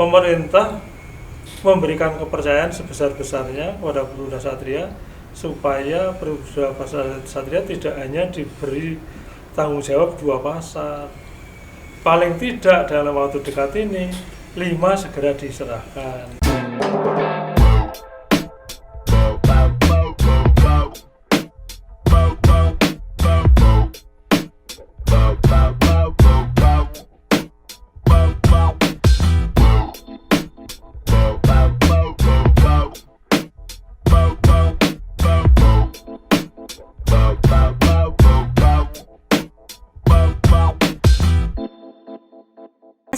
pemerintah memberikan kepercayaan sebesar-besarnya kepada Perumda Satria supaya Perumda Pasar Satria tidak hanya diberi tanggung jawab 2 pasar. Paling tidak dalam waktu dekat ini 5 segera diserahkan.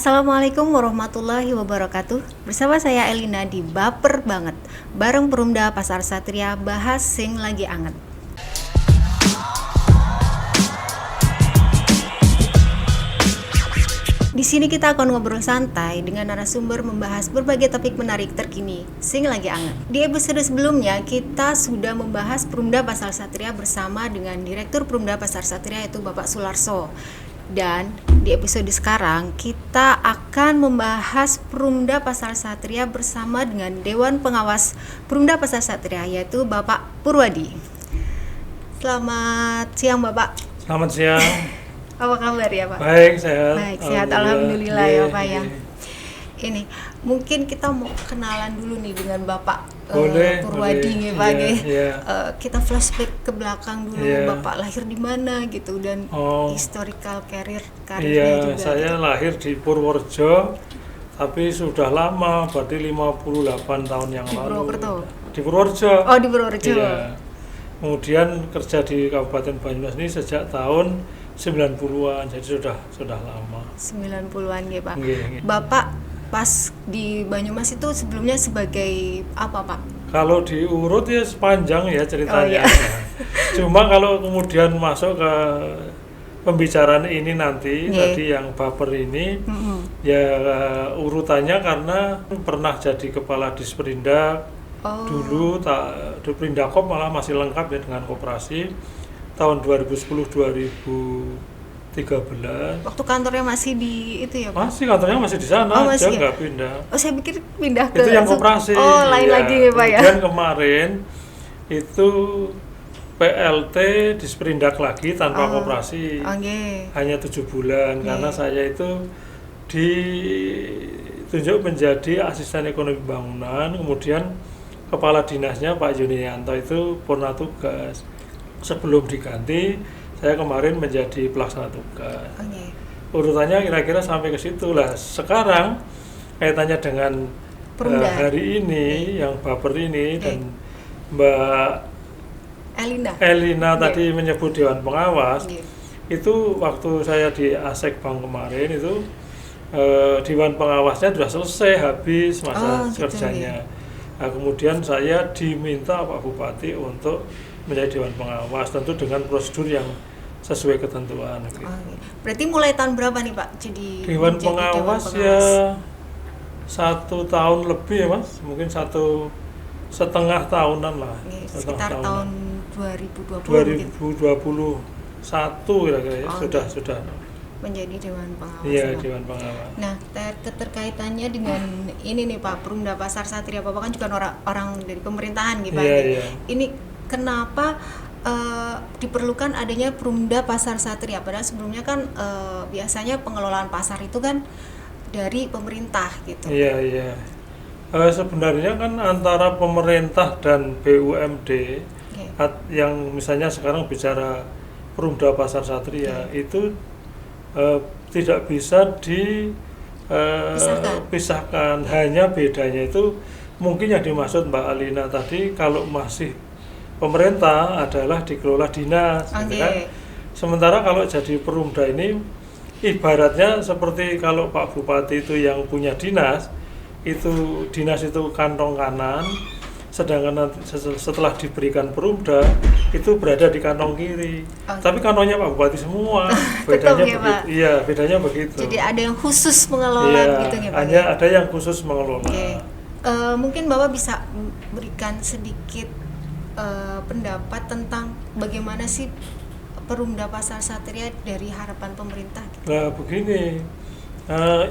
Assalamualaikum warahmatullahi wabarakatuh. Bersama saya Elina di Baper Banget bareng Perumda Pasar Satria, bahas sing lagi anget. Di sini kita akan ngobrol santai dengan narasumber membahas berbagai topik menarik terkini sing lagi anget. Di episode sebelumnya kita sudah membahas Perumda Pasar Satria bersama dengan Direktur Perumda Pasar Satria, yaitu Bapak Sularso. Dan di episode sekarang kita akan membahas Perumda Pasar Satria bersama dengan Dewan Pengawas Perumda Pasar Satria, yaitu Bapak Purwadi. Selamat siang Bapak. Selamat siang. Apa kabar ya Pak? Baik, sehat. Baik, sehat. Alhamdulillah ya Pak ya. Ini mungkin kita mau kenalan dulu nih dengan Bapak Purwadi nih Pak. Kita flashback ke belakang dulu, Bapak lahir di mana gitu, dan historical karirnya juga. Saya lahir di Purworejo, tapi sudah lama, berarti 58 tahun yang lalu. Purwokerto? Di Purworejo. Oh, di Purworejo. Iya. Kemudian kerja di Kabupaten Banyumas ini sejak tahun 90-an, jadi sudah lama. 90-an ya Pak. Iya. Bapak pas di Banyumas itu sebelumnya sebagai apa Pak? Kalau diurut ya sepanjang ya ceritanya. Oh, iya. Cuma kalau kemudian masuk ke pembicaraan ini nanti, tadi yang baper ini, ya urutannya karena pernah jadi kepala Disperindak. Dulu Disperindak malah masih lengkap ya dengan koperasi tahun 2010-2013. Waktu kantornya masih di itu ya Pak? Masih, kantornya masih di sana, dia nggak pindah. Oh, saya pikir pindah ke itu yang koperasi. Oh, lain lagi ya Pak ya. Kemudian kemarin itu PLT Disperindak lagi tanpa koperasi. Hanya 7 bulan karena saya itu ditunjuk menjadi asisten ekonomi bangunan, kemudian kepala dinasnya Pak Yunianto itu purna tugas. Sebelum diganti, saya kemarin menjadi pelaksana tugas. Urutannya kira-kira sampai ke situ lah. Sekarang kaitannya dengan hari ini yang baper ini dan Mbak Elina tadi menyebut Dewan Pengawas. Itu waktu saya di ASEK Bank kemarin itu Dewan Pengawasnya sudah selesai, habis masa kerjanya. Nah, kemudian saya diminta Pak Bupati untuk menjadi Dewan Pengawas, tentu dengan prosedur yang sesuai ketentuan. Gitu. Berarti mulai tahun berapa nih Pak jadi Dewan Pengawas ya 1 tahun lebih ya Mas, mungkin 1,5 tahunan lah. Sekitar tahun 2020 2021 kira-kira ya, sudah menjadi Dewan Pengawas. Iya, Dewan Pengawas. Nah, keterkaitannya dengan ini nih Pak, Perumda Pasar Satria, Bapak kan juga orang dari pemerintahan gitu Pak. Ini kenapa diperlukan adanya Perumda Pasar Satria? Padahal sebelumnya kan biasanya pengelolaan pasar itu kan dari pemerintah gitu. Iya. Sebenarnya kan antara pemerintah dan BUMD, yang misalnya sekarang bicara Perumda Pasar Satria itu tidak bisa dipisahkan. Hanya bedanya itu mungkin yang dimaksud Mbak Alina tadi, kalau masih pemerintah adalah dikelola dinas, gitu kan? Sementara kalau jadi Perumda ini ibaratnya seperti kalau Pak Bupati itu yang punya dinas itu kantong kanan, sedangkan nanti setelah diberikan Perumda itu berada di kantong kiri. Tapi kantongnya Pak Bupati semua. Bedanya begitu. Iya, bedanya begitu. Jadi ada yang khusus mengelola gitu ya Pak. Hanya ada yang khusus mengelola. Mungkin Bapak bisa berikan sedikit pendapat tentang bagaimana sih Perumda Pasar Satria dari harapan pemerintah gitu. Nah begini,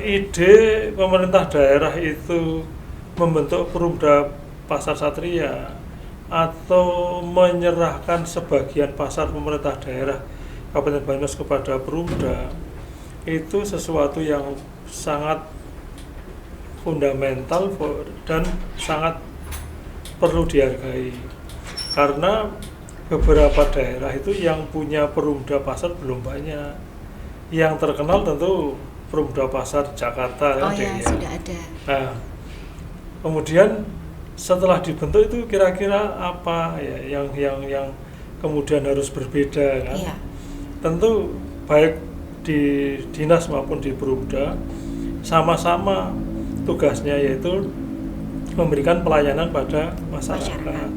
Ide pemerintah daerah itu membentuk Perumda Pasar Satria atau menyerahkan sebagian pasar pemerintah daerah Kabupaten Banyumas kepada Perumda itu sesuatu yang sangat fundamental dan sangat perlu dihargai, karena beberapa daerah itu yang punya Perumda Pasar belum banyak. Yang terkenal tentu Perumda Pasar Jakarta ya, sudah ada. Nah, kemudian setelah dibentuk itu kira-kira apa ya yang kemudian harus berbeda kan? Iya. Tentu baik di dinas maupun di Perumda sama-sama tugasnya yaitu memberikan pelayanan pada masyarakat.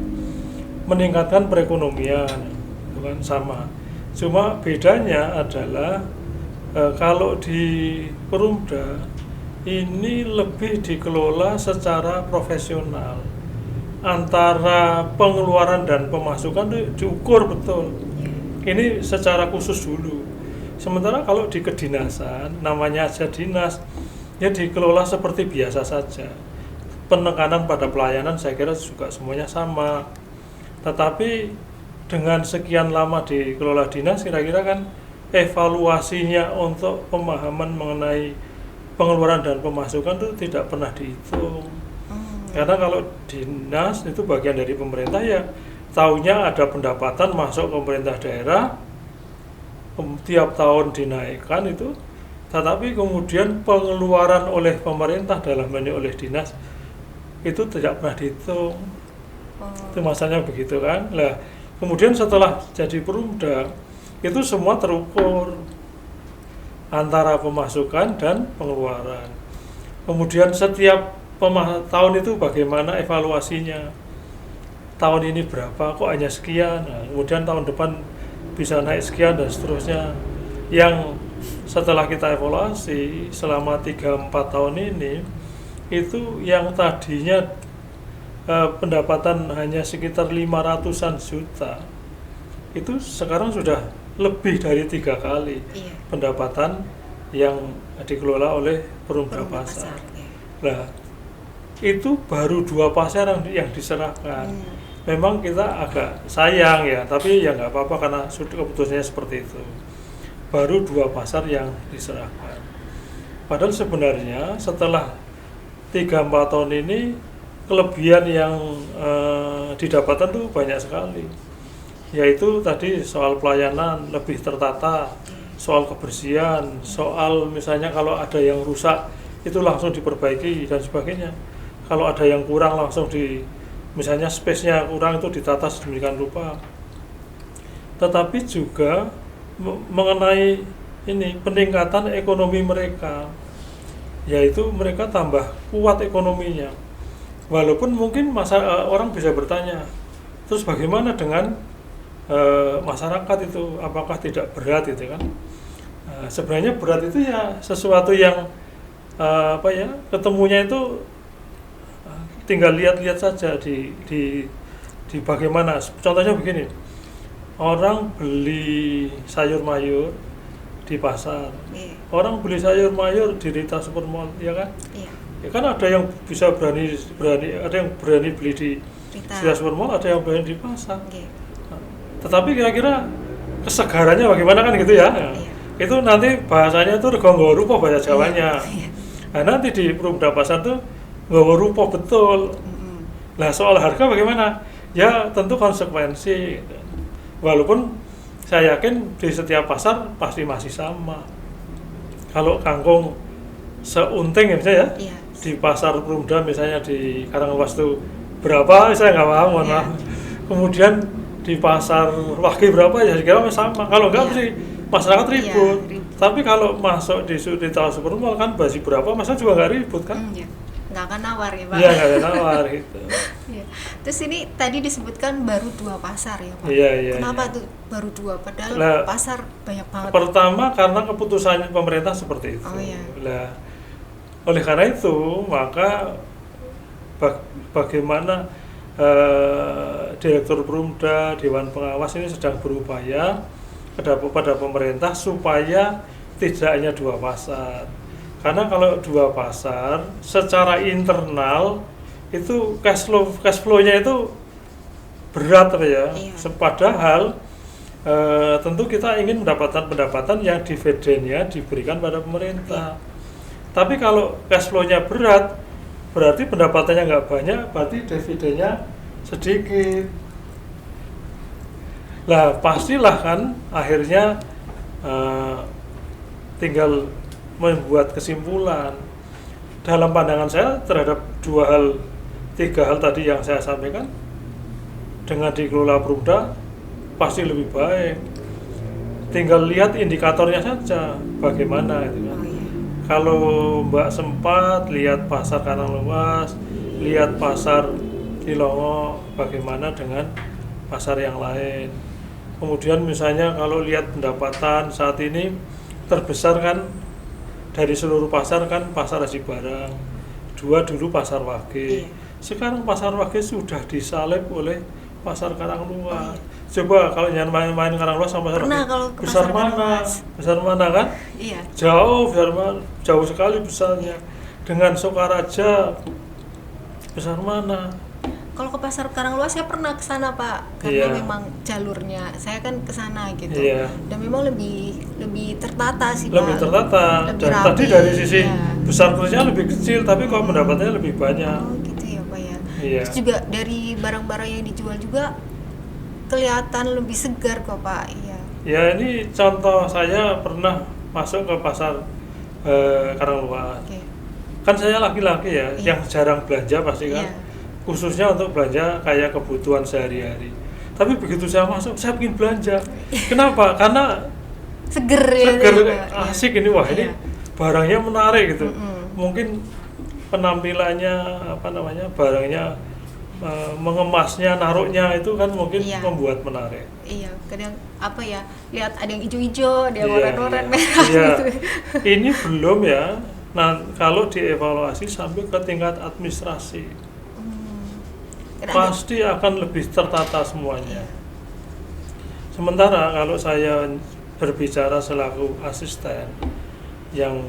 Meningkatkan perekonomian, bukan sama. Cuma bedanya adalah kalau di Perumda ini lebih dikelola secara profesional, antara pengeluaran dan pemasukan itu diukur betul. Ini secara khusus dulu. Sementara kalau di kedinasan, namanya aja dinas, ya dikelola seperti biasa saja. Penekanan pada pelayanan saya kira juga semuanya sama. Tetapi dengan sekian lama dikelola dinas, kira-kira kan evaluasinya untuk pemahaman mengenai pengeluaran dan pemasukan itu tidak pernah dihitung. Karena kalau dinas itu bagian dari pemerintah, ya taunya ada pendapatan masuk ke pemerintah daerah, tiap tahun dinaikkan itu, tetapi kemudian pengeluaran oleh pemerintah dalam ini oleh dinas itu tidak pernah dihitung. Itu masalahnya begitu kan. Nah, kemudian setelah jadi Perumda itu semua terukur antara pemasukan dan pengeluaran. Kemudian setiap tahun itu bagaimana evaluasinya. Tahun ini berapa, kok hanya sekian. Nah, kemudian tahun depan bisa naik sekian dan seterusnya. Yang setelah kita evaluasi selama 3-4 tahun ini, itu yang tadinya pendapatan hanya sekitar 500-an juta, itu sekarang sudah lebih dari 3 kali pendapatan yang dikelola oleh Perumda Pasar. Nah, itu baru 2 pasar yang diserahkan. Memang kita agak sayang ya, tapi ya nggak apa-apa karena sudah keputusannya seperti itu. Baru 2 pasar yang diserahkan. Padahal sebenarnya setelah 3-4 tahun ini kelebihan yang didapatkan tuh banyak sekali. Yaitu tadi soal pelayanan lebih tertata, soal kebersihan, soal misalnya kalau ada yang rusak itu langsung diperbaiki dan sebagainya. Kalau ada yang kurang langsung misalnya space-nya kurang itu ditata sedemikian rupa. Tetapi juga mengenai ini peningkatan ekonomi mereka, yaitu mereka tambah kuat ekonominya. Walaupun mungkin orang bisa bertanya, terus bagaimana dengan masyarakat itu, apakah tidak berat itu kan? Sebenarnya berat itu ya sesuatu yang ketemunya itu tinggal lihat-lihat saja di bagaimana. Contohnya begini, orang beli sayur mayur di pasar, orang beli sayur mayur di Rita Supermall, ya kan? Ya kan ada yang bisa berani, ada yang berani beli di Rita Supermall, ada yang berani di pasar. Tetapi kira-kira kesegarannya bagaimana kan gitu ya? Itu nanti bahasanya tuh rego rupa bahasa Jawanya. Nah, nanti di Perumda Pasar tuh nggawa rupa betul. Nah, soal harga bagaimana? Ya tentu konsekuensi. Walaupun saya yakin di setiap pasar pasti masih sama. Kalau kangkung seunting ya misalnya di pasar Perumda misalnya di Karanglewas itu berapa, saya nggak paham, mohon maaf. Kemudian di pasar Wage berapa ya kira sama. Kalau enggak mesti masyarakat ribut. Tapi kalau masuk di Rita Supermall kan basi berapa, masa juga nggak ribut kan? Nggak akan nawar ya Pak? Iya, nggak akan nawar gitu. Terus ini tadi disebutkan baru 2 pasar ya Pak? Iya. Kenapa tuh baru 2? Padahal pasar banyak banget. Pertama karena keputusan pemerintah seperti itu. Oleh karena itu maka bagaimana Direktur Perumda, Dewan Pengawas ini sedang berupaya kepada pemerintah supaya tidak hanya 2 pasar. Karena kalau dua pasar secara internal itu cash flow-nya itu berat ya. Iya. Padahal tentu kita ingin mendapatkan pendapatan yang dividennya diberikan pada pemerintah. Tapi kalau cash flow-nya berat, berarti pendapatannya nggak banyak, berarti dividennya sedikit. Lah pastilah kan akhirnya tinggal membuat kesimpulan. Dalam pandangan saya terhadap tiga hal tadi yang saya sampaikan, dengan dikelola Perumda pasti lebih baik. Tinggal lihat indikatornya saja bagaimana itu kan. Kalau Mbak sempat lihat pasar Karangluas, lihat pasar Cilongo, bagaimana dengan pasar yang lain. Kemudian misalnya kalau lihat pendapatan saat ini terbesar kan dari seluruh pasar kan pasar Aji Barang, 2 dulu pasar Wage. Sekarang pasar Wage sudah disalib oleh pasar Karangluas. Coba kalau jangan main Karangluas sama pasar Wage, besar mana kan? Iya. Jauh sekali besarnya. Dengan Sokaraja besar mana? Kalau ke pasar Karangluas saya pernah ke sana Pak, karena memang jalurnya saya kan ke sana gitu. Dan memang lebih tertata sih Pak. Lebih tertata. Lebih Dan rapi, tadi dari sisi besar kursinya lebih kecil, tapi kok pendapatannya lebih banyak. Oh gitu ya Pak ya. Iya. Terus juga dari barang-barang yang dijual juga kelihatan lebih segar kok Pak. Iya. Ya ini contoh saya pernah masuk ke pasar Karangluas. Kan saya laki-laki ya, yang jarang belanja pasti kan. Khususnya untuk belanja kayak kebutuhan sehari-hari. Tapi begitu saya masuk, saya ingin belanja. Kenapa? Karena seger asik ini, wah ini barangnya menarik gitu. Mungkin penampilannya barangnya mengemasnya, naruhnya itu kan mungkin membuat menarik. Iya, kadang lihat ada yang hijau-hijau, ada yang oranye merah gitu. Ini belum ya. Nah, kalau dievaluasi sampai ke tingkat administrasi. Pasti akan lebih tertata semuanya. Sementara kalau saya berbicara selaku asisten yang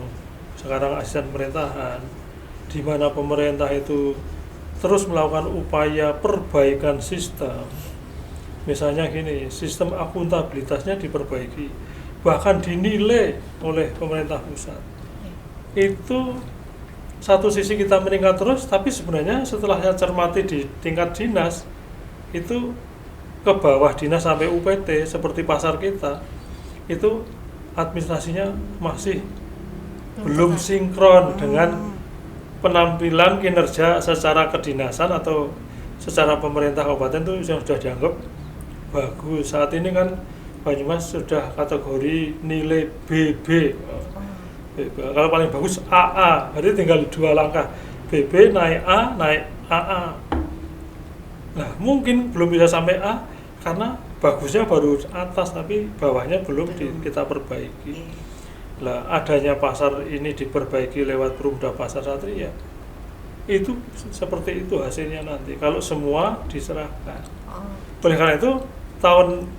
sekarang asisten pemerintahan, di mana pemerintah itu terus melakukan upaya perbaikan sistem. Misalnya gini, sistem akuntabilitasnya diperbaiki, bahkan dinilai oleh pemerintah pusat. Itu satu sisi kita meningkat terus, tapi sebenarnya setelah saya cermati di tingkat dinas itu ke bawah dinas sampai UPT seperti pasar kita itu administrasinya masih belum sinkron dengan penampilan kinerja secara kedinasan atau secara pemerintah kabupaten itu yang sudah dianggap bagus. Saat ini kan Banyumas sudah kategori nilai BB. Kalau paling bagus AA, jadi tinggal 2 langkah, BB naik A, naik AA. Nah mungkin belum bisa sampai A karena bagusnya baru atas, tapi bawahnya belum kita perbaiki. Lah adanya pasar ini diperbaiki lewat Perumda Pasar Satria, itu seperti itu hasilnya nanti kalau semua diserahkan. Oleh karena itu tahun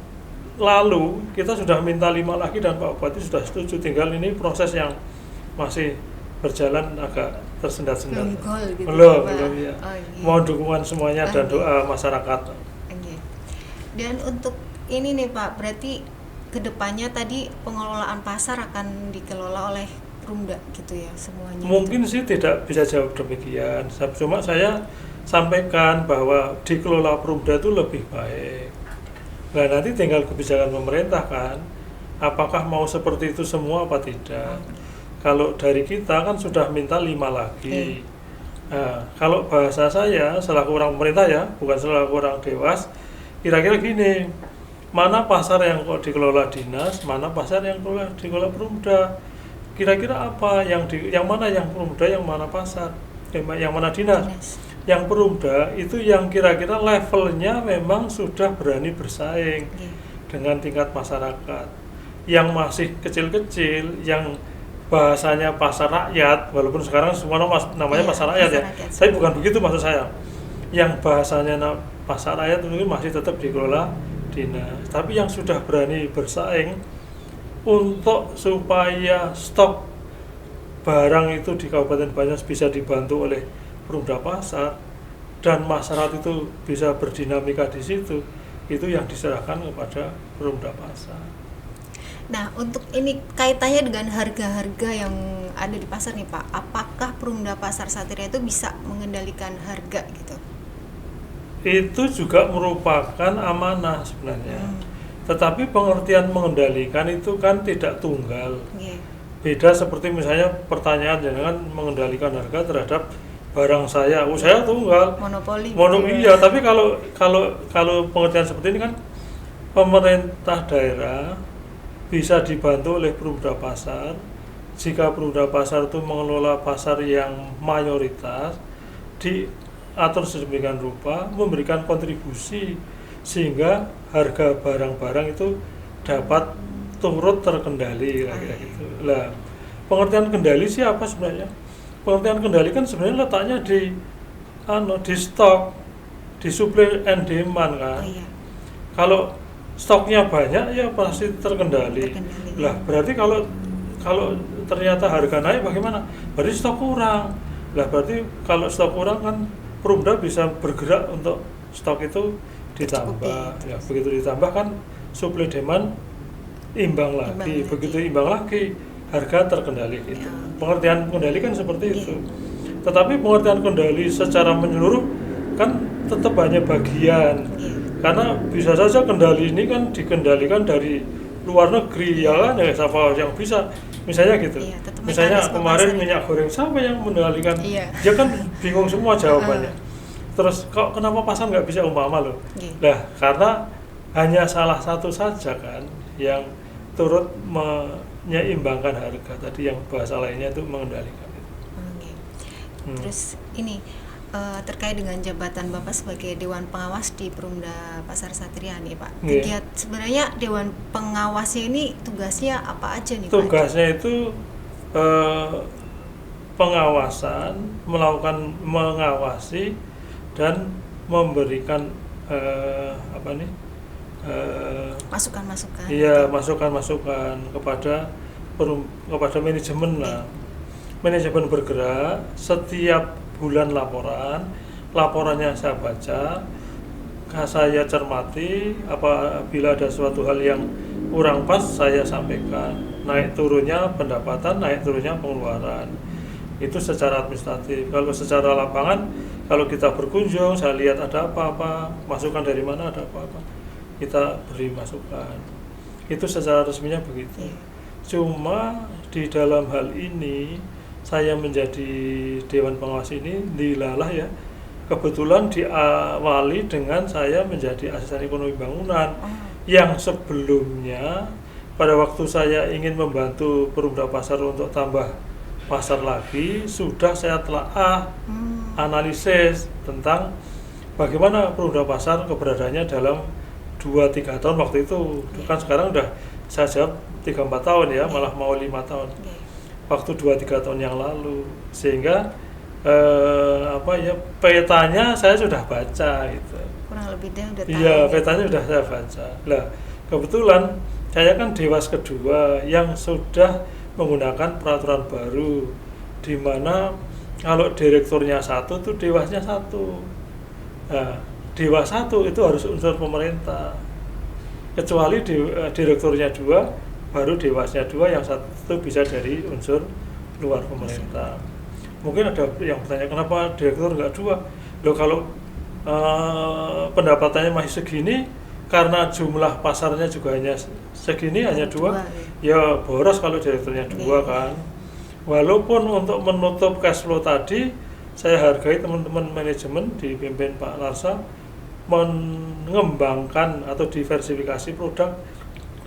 lalu kita sudah minta 5 lagi dan Pak Bupati sudah setuju, tinggal ini proses yang masih berjalan agak tersendat-sendat. Belum ya. Mohon dukungan semuanya dan doa masyarakat. Dan untuk ini nih Pak, berarti kedepannya tadi pengelolaan pasar akan dikelola oleh Perumda gitu ya semuanya? Mungkin sih tidak bisa jawab demikian. Cuma saya sampaikan bahwa dikelola Perumda itu lebih baik. Nah nanti tinggal kebijakan pemerintah kan, apakah mau seperti itu semua apa tidak. Kalau dari kita kan sudah minta 5 lagi. Nah, kalau bahasa saya selaku orang pemerintah ya, bukan selaku orang dewas, kira-kira gini, mana pasar yang kok dikelola dinas, mana pasar yang dikelola Perumda. Kira-kira apa yang mana yang Perumda, yang mana pasar, yang mana dinas. Yang Perumda itu yang kira-kira levelnya memang sudah berani bersaing dengan tingkat masyarakat. Yang masih kecil-kecil, yang bahasanya pasar rakyat, walaupun sekarang semua namanya pasar rakyat ya. Tapi bukan begitu maksud saya. Yang bahasanya pasar rakyat itu masih tetap dikelola dinas. Tapi yang sudah berani bersaing untuk supaya stok barang itu di Kabupaten Banyumas bisa dibantu oleh Perumda Pasar dan masyarakat itu bisa berdinamika di situ, itu yang diserahkan kepada Perumda Pasar. Nah, untuk ini kaitannya dengan harga-harga yang ada di pasar nih Pak, apakah Perumda Pasar Satria itu bisa mengendalikan harga gitu? Itu juga merupakan amanah sebenarnya. Tetapi pengertian mengendalikan itu kan tidak tunggal. Beda seperti misalnya pertanyaan jangan mengendalikan harga terhadap barang saya. Saya tunggal. Monopoli. Iya, tapi kalau pengertian seperti ini kan pemerintah daerah bisa dibantu oleh Perumda Pasar. Jika Perumda Pasar itu mengelola pasar yang mayoritas, diatur sedemikian rupa, memberikan kontribusi sehingga harga barang-barang itu dapat turut terkendali gitu. Lah, pengertian kendali sih apa sebenarnya? Pengertian kendali kan sebenarnya letaknya di stok, di supply and demand kan. Kalau stoknya banyak ya pasti terkendali. Lah, berarti kalau ternyata harga naik bagaimana? Berarti stok kurang. Lah, berarti kalau stok kurang kan Perumda bisa bergerak untuk stok itu ditambah. Ya, begitu ditambah kan supply demand imbang lagi. Begitu imbang lagi harga terkendali gitu. Pengertian kendali kan seperti itu. Tetapi pengertian kendali secara menyeluruh kan tetap hanya bagian. Karena bisa saja kendali ini kan dikendalikan dari luar negeri ya kan, ya siapa yang bisa misalnya gitu. Misalnya kemarin minyak goreng siapa yang mengendalikan? Dia kan bingung semua jawabannya. Terus kok kenapa pasar nggak bisa umpama loh? Nah, karena hanya salah satu saja kan yang turut menyeimbangkan harga tadi, yang bahasa lainnya itu mengendalikan. Terus ini terkait dengan jabatan Bapak sebagai Dewan Pengawas di Perumda Pasar Satria nih Pak. Sebenarnya Dewan Pengawasnya ini tugasnya apa aja nih Pak? Tugasnya itu pengawasan, mengawasi dan memberikan masukan-masukan. Iya, masukan-masukan kepada manajemen lah. Manajemen bergerak, setiap bulan laporannya saya baca, saya cermati, apabila ada suatu hal yang kurang pas saya sampaikan, naik turunnya pendapatan, naik turunnya pengeluaran, itu secara administratif. Kalau secara lapangan, kalau kita berkunjung, saya lihat ada apa-apa, masukan dari mana ada apa-apa, kita beri masukan. Itu secara resminya begitu. Cuma di dalam hal ini saya menjadi Dewan Pengawas ini dilalah ya, kebetulan diawali dengan saya menjadi asisten ekonomi bangunan yang sebelumnya pada waktu saya ingin membantu Perumda Pasar untuk tambah pasar lagi, sudah saya telah analisis tentang bagaimana Perumda Pasar keberadaannya dalam 2-3 tahun waktu itu. Kan sekarang udah saya jawab 3-4 tahun ya, malah mau 5 tahun. Waktu 2-3 tahun yang lalu, sehingga petanya saya sudah baca gitu. Kurang lebih dia udah tahu. Iya, petanya sudah saya baca. Lah, kebetulan saya kan Dewas kedua yang sudah menggunakan peraturan baru, di mana kalau direkturnya satu tuh Dewasnya satu. Nah, Dewas satu itu harus unsur pemerintah. Kecuali direkturnya 2, baru Dewasnya 2, yang satu bisa dari unsur luar pemerintah. Mungkin ada yang bertanya kenapa direktur nggak 2? Loh, kalau pendapatannya masih segini, karena jumlah pasarnya juga hanya segini, hanya 2, ya boros kalau direkturnya 2 kan. Walaupun untuk menutup cash flow tadi, saya hargai teman-teman manajemen dipimpin Pak Larsa mengembangkan atau diversifikasi produk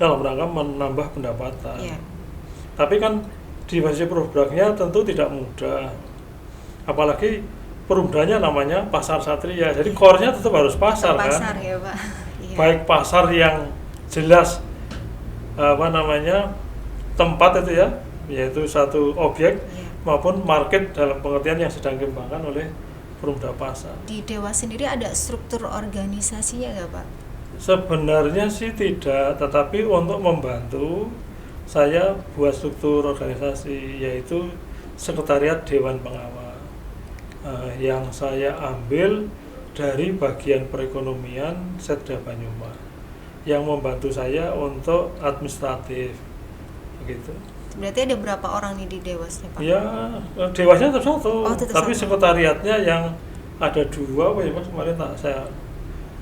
dalam rangka menambah pendapatan. Tapi kan diversifikasi produknya tentu tidak mudah. Apalagi perumdanya namanya Pasar Satria. Jadi core-nya tetap harus pasar kan. Ya, Pak. Baik pasar yang jelas tempat itu ya, yaitu satu objek, maupun market dalam pengertian yang sedang dikembangkan oleh Perumda Pasar. Di Dewas sendiri ada struktur organisasinya nggak Pak? Sebenarnya sih tidak, tetapi untuk membantu saya buat struktur organisasi, yaitu sekretariat Dewan Pengawas yang saya ambil dari bagian perekonomian Setda Banyumas yang membantu saya untuk administratif begitu. Berarti ada berapa orang nih di Dewasnya, Pak? Ya, Dewasnya tetap satu, tetap tapi satu. sekretariatnya yang ada 2 Pak ya Mas, kemarin tak saya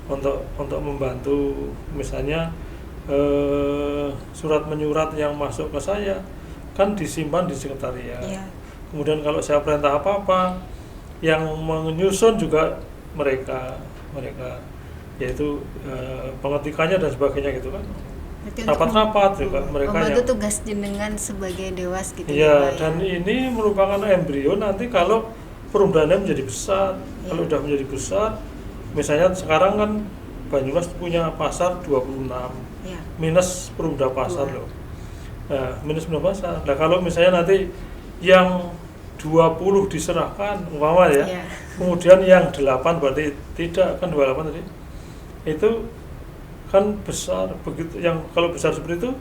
untuk membantu misalnya surat menyurat yang masuk ke saya kan disimpan di sekretariat. Iya. Kemudian kalau saya perintah apa-apa yang menyusun juga mereka yaitu pengetikannya dan sebagainya gitu kan. Berarti Rapat-rapat juga mereka membantu yang tugas jenengan sebagai Dewas gitu iya, ya, Pak, dan ini merupakan embrio nanti kalau perumdanya menjadi besar. Kalau udah menjadi besar, misalnya sekarang kan Banyumas punya pasar 26 ya. minus perumda pasar 2. loh. Nah, minus perumda pasar. Nah, kalau misalnya nanti yang 20 diserahkan umpama ya, Iya. kemudian yang 8 berarti tidak, kan 28 tadi. Itu kan besar begitu. Yang kalau besar seperti itu,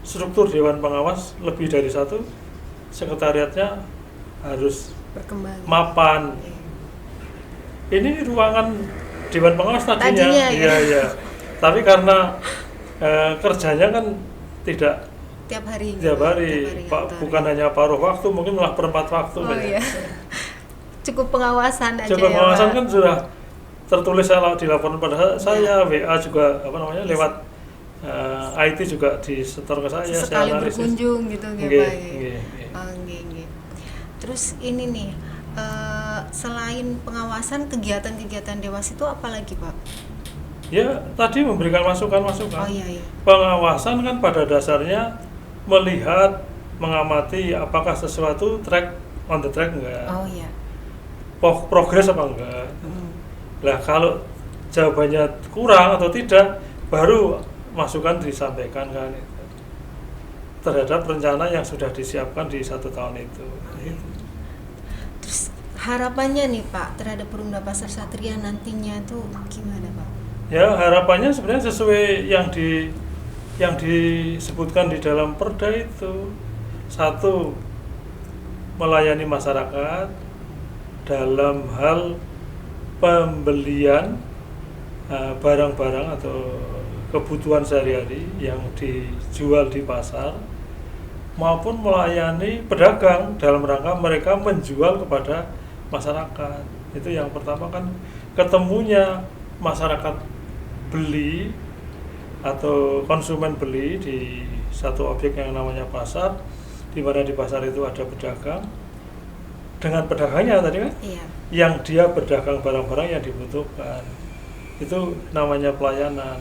struktur Dewan Pengawas lebih dari 1, sekretariatnya harus Berkembang. mapan. Ini ruangan Dewan Pengawas tadinya, ya. iya. Tapi karena kerjanya kan tidak Tiap hari. tiap hari, Pak, kantor, bukan ya. hanya paruh waktu, mungkin malah perempat waktu. Oh banyak. iya. Cukup pengawasan aja Coba ya, pengawasan Pak. kan sudah tertulis dilaporkan pada saya, WA juga lewat IT juga disetor ke saya. Sekali saya analisis. berkunjung gitu ya, Nggih, Pak. nggih. Oh, nggih. Terus ini nih, selain pengawasan, kegiatan-kegiatan Dewas itu apa lagi, Pak? Ya, tadi memberikan masukan-masukan. Oh iya. Pengawasan kan pada dasarnya melihat, mengamati apakah sesuatu on the track enggak, Oh iya. progres apa enggak. Nah, kalau jawabannya kurang atau tidak, baru masukan disampaikan kan itu terhadap rencana yang sudah disiapkan di 1 tahun itu. Gitu. Terus harapannya nih, Pak, terhadap Perumda Pasar Satria nantinya tuh gimana, Pak? Ya, harapannya sebenarnya sesuai yang disebutkan di dalam perda itu. 1, melayani masyarakat dalam hal pembelian barang-barang atau kebutuhan sehari-hari yang dijual di pasar, maupun melayani pedagang dalam rangka mereka menjual kepada masyarakat. Itu yang pertama kan, ketemunya masyarakat beli atau konsumen beli di satu objek yang namanya pasar, di mana di pasar itu ada pedagang dengan pedagangnya tadi kan, Iya. yang dia berdagang barang-barang yang dibutuhkan, itu namanya pelayanan.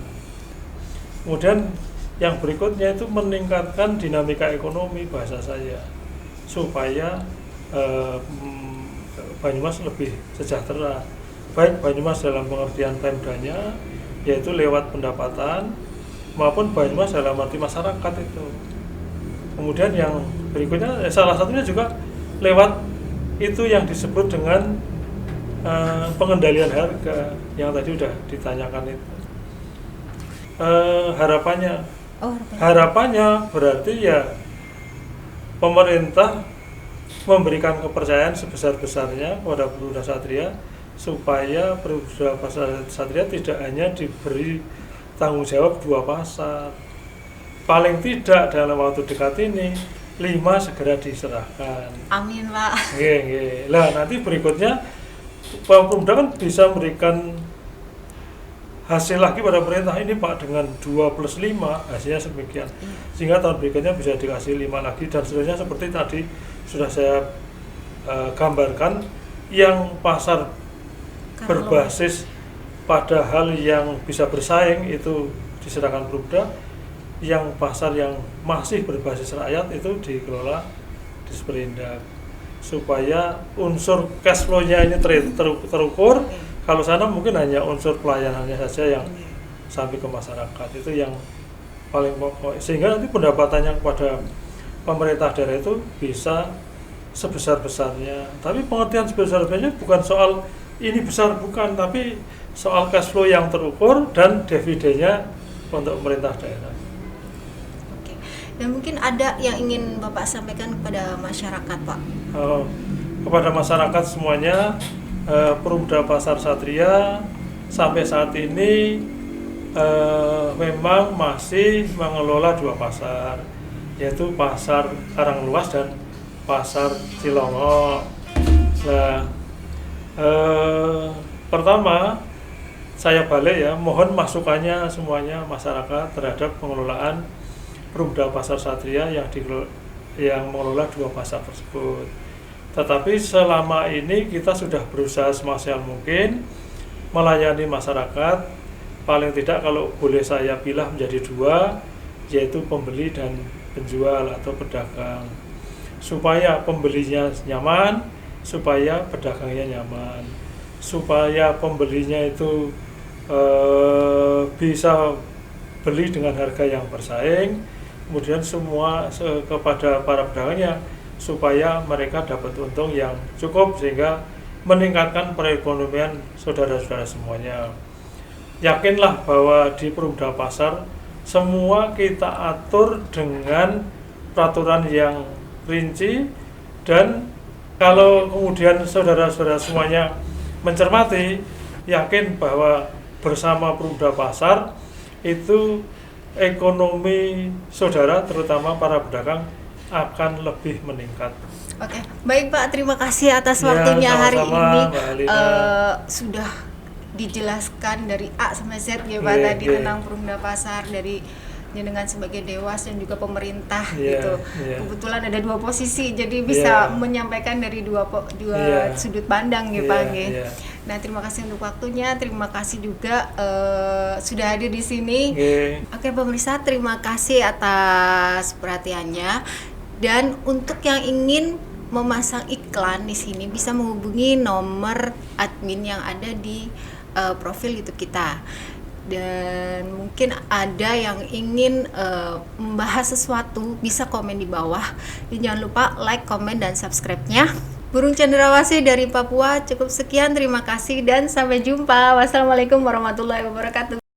Kemudian yang berikutnya itu meningkatkan dinamika ekonomi bahasa saya, supaya Banyumas lebih sejahtera, baik Banyumas dalam pengertian Pemdanya yaitu lewat pendapatan, maupun Banyumas dalam arti masyarakat itu. Kemudian yang berikutnya salah satunya juga lewat itu yang disebut dengan pengendalian harga yang tadi sudah ditanyakan itu. Harapannya berarti ya pemerintah memberikan kepercayaan sebesar-besarnya kepada Perumda Satria, supaya Perumda Pasar Satria tidak hanya diberi tanggung jawab 2 pasar, paling tidak dalam waktu dekat ini 5 segera diserahkan. Amin, Pak. Nggih. Lah nanti berikutnya Perumda kan bisa memberikan hasil lagi pada pemerintah ini, Pak, dengan 2+5 hasilnya sekian, sehingga tahun berikutnya bisa dikasih 5 lagi dan seterusnya. Seperti tadi sudah saya gambarkan, yang pasar berbasis pada hal yang bisa bersaing itu diserahkan Perumda, yang pasar yang masih berbasis rakyat itu dikelola di Sperindak, supaya unsur cash flow-nya ini terukur. Kalau sana mungkin hanya unsur pelayanannya saja yang sampai ke masyarakat, itu yang paling pokok, sehingga nanti pendapatannya kepada pemerintah daerah itu bisa sebesar-besarnya. Tapi pengertian sebesar-besarnya bukan soal ini besar, bukan, tapi soal cash flow yang terukur dan dividennya untuk pemerintah daerah. Oke. Dan mungkin ada yang ingin Bapak sampaikan kepada masyarakat, Pak? kepada masyarakat semuanya, Perumda Pasar Satria sampai saat ini memang masih mengelola 2 pasar, yaitu Pasar Karangluas dan Pasar Cilongok. Nah, pertama saya balik ya, mohon masukannya semuanya masyarakat terhadap pengelolaan Perumda Pasar Satria yang mengelola 2 pasar tersebut. Tetapi selama ini kita sudah berusaha semaksimal mungkin melayani masyarakat, paling tidak kalau boleh saya pilah menjadi 2, yaitu pembeli dan penjual atau pedagang, supaya pembelinya nyaman, supaya pedagangnya nyaman, supaya pembelinya itu bisa beli dengan harga yang bersaing, kemudian semua kepada para pedagangnya supaya mereka dapat untung yang cukup sehingga meningkatkan perekonomian saudara-saudara semuanya. Yakinlah bahwa di Perumda Pasar semua kita atur dengan peraturan yang rinci, dan kalau kemudian saudara-saudara semuanya mencermati, yakin bahwa bersama Perumda Pasar itu ekonomi saudara terutama para pedagang akan lebih meningkat. Oke, baik Pak, terima kasih atas waktunya hari ini. Sudah dijelaskan dari A sampai Z ya Pak tadi tentang Perumda Pasar, dari dengan sebagai dewas dan juga pemerintah gitu. Kebetulan ada 2 posisi, jadi bisa menyampaikan dari dua sudut pandang ya Pak. Nah, terima kasih untuk waktunya, terima kasih juga sudah hadir di sini. Oke pemirsa, terima kasih atas perhatiannya. Dan untuk yang ingin memasang iklan di sini bisa menghubungi nomor admin yang ada di profil YouTube kita. Dan mungkin ada yang ingin membahas sesuatu, bisa komen di bawah. Dan jangan lupa like, komen, dan subscribe-nya. Burung Cendrawasih dari Papua cukup sekian, terima kasih dan sampai jumpa. Wassalamualaikum warahmatullahi wabarakatuh.